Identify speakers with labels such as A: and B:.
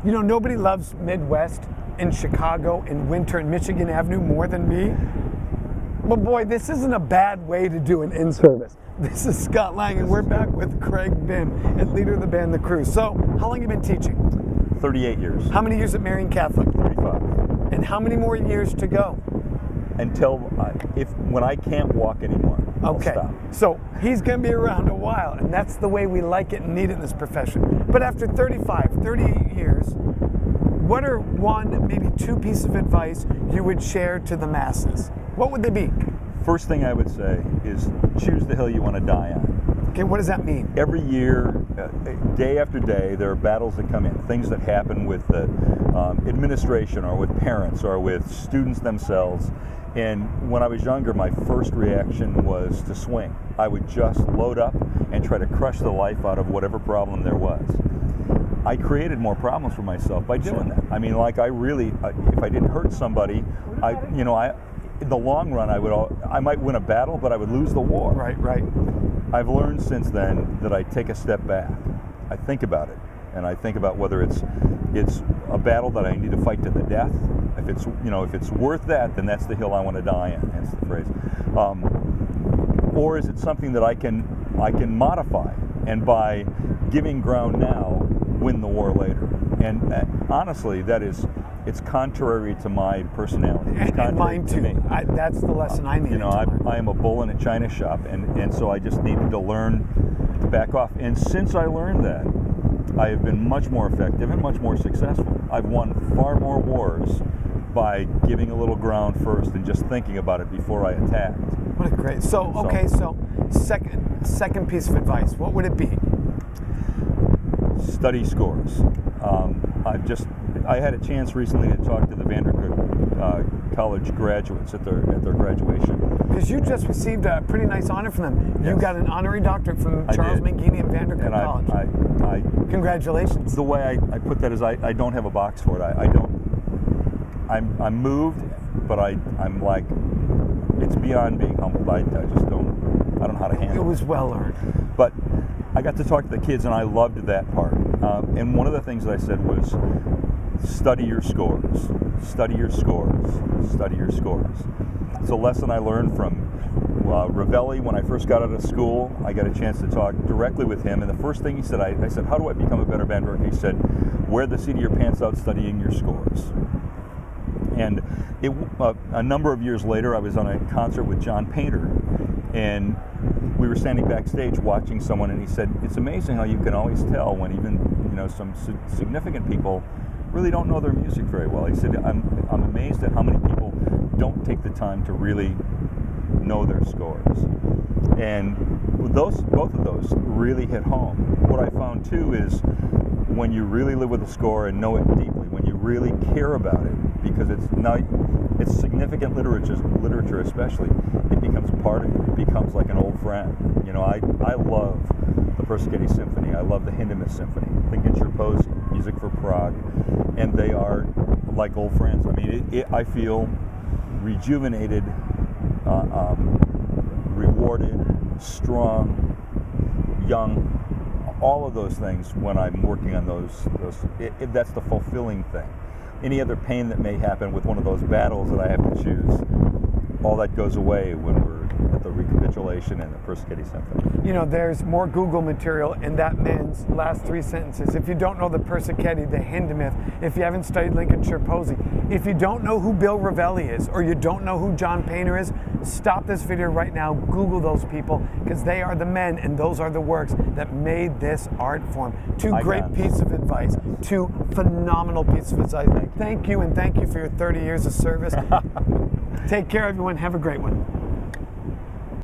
A: You know, nobody loves Midwest in Chicago in winter and Michigan Avenue more than me. But boy, this isn't a bad way to do an in-service. This is Scott Lang, and we're back with Craig Bimm, and leader of the band, The Crew. So, how long have you been teaching?
B: 38 years.
A: How many years at Marian Catholic?
B: 35.
A: And how many more years to go?
B: Until when I can't walk anymore, I'll stop.
A: So he's going to be around a while, and that's the way we like it and need it in this profession. But after 38 years, what are one, maybe two pieces of advice you would share to the masses? What would they be?
B: First thing I would say is choose the hill you want to die on.
A: Okay, what does that mean?
B: Every year, day after day, there are battles that come in, things that happen with the administration or with parents or with students themselves. And when I was younger, my first reaction was to swing. I would just load up and try to crush the life out of whatever problem there was. I created more problems for myself by doing that. I mean, like if I didn't hurt somebody, in the long run, I might win a battle, but I would lose the war.
A: Right.
B: I've learned since then that I take a step back. I think about it, and I think about whether it's a battle that I need to fight to the death. If it's worth that, then that's the hill I want to die in. Hence the phrase. Or is it something that I can modify, and by giving ground now, win the war later? And honestly, it's contrary to my personality. It's
A: and mine too.
B: To me.
A: That's the lesson I needed to learn.
B: I am a bull in a china shop, and so I just needed to learn to back off. And since I learned that, I have been much more effective and much more successful. I've won far more wars by giving a little ground first and just thinking about it before I attacked.
A: What a great. So second piece of advice, what would it be?
B: Study scores. I had a chance recently to talk to the Vanderbilt College graduates at their graduation.
A: Because you just received a pretty nice honor from them.
B: Yes.
A: You got an honorary doctorate from Charles Minghini and Vanderbilt College. Congratulations.
B: The way I put that is I don't have a box for it. I'm moved, but I'm like, it's beyond being humbled. I don't know how to handle it.
A: It was well earned.
B: But I got to talk to the kids, and I loved that part. And one of the things that I said was, study your scores. Study your scores. Study your scores. It's a lesson I learned from Ravelli when I first got out of school. I got a chance to talk directly with him, and the first thing he said, I said, how do I become a better band director? He said, wear the seat of your pants out studying your scores. And a number of years later, I was on a concert with John Painter, and we were standing backstage watching someone, and he said, it's amazing how you can always tell when even some significant people really don't know their music very well. He said, I'm amazed at how many people don't take the time to really know their scores. And both of those really hit home. What I found too is when you really live with a score and know it deeply, when you really care about it, because it's significant literature especially, it becomes part of you. It becomes like an old friend. I love the Persichetti Symphony. I love the Hindemith Symphony, Lincoln Cherposy, Music for Prague, and they are like old friends. I mean, I feel rejuvenated, rewarded, strong, young, all of those things when I'm working on those. That's the fulfilling thing. Any other pain that may happen with one of those battles that I have to choose, all that goes away when we're at the recapitulation and the Persichetti Symphony.
A: There's more Google material in that man's last three sentences. If you don't know the Persichetti, the Hindemith, if you haven't studied Lincoln Cherposy, if you don't know who Bill Ravelli is, or you don't know who John Painter is, stop this video right now, Google those people, because they are the men and those are the works that made this art form. Two great pieces of advice, two phenomenal pieces of advice. Thank you, and thank you for your 30 years of service. Take care, everyone. Have a great one.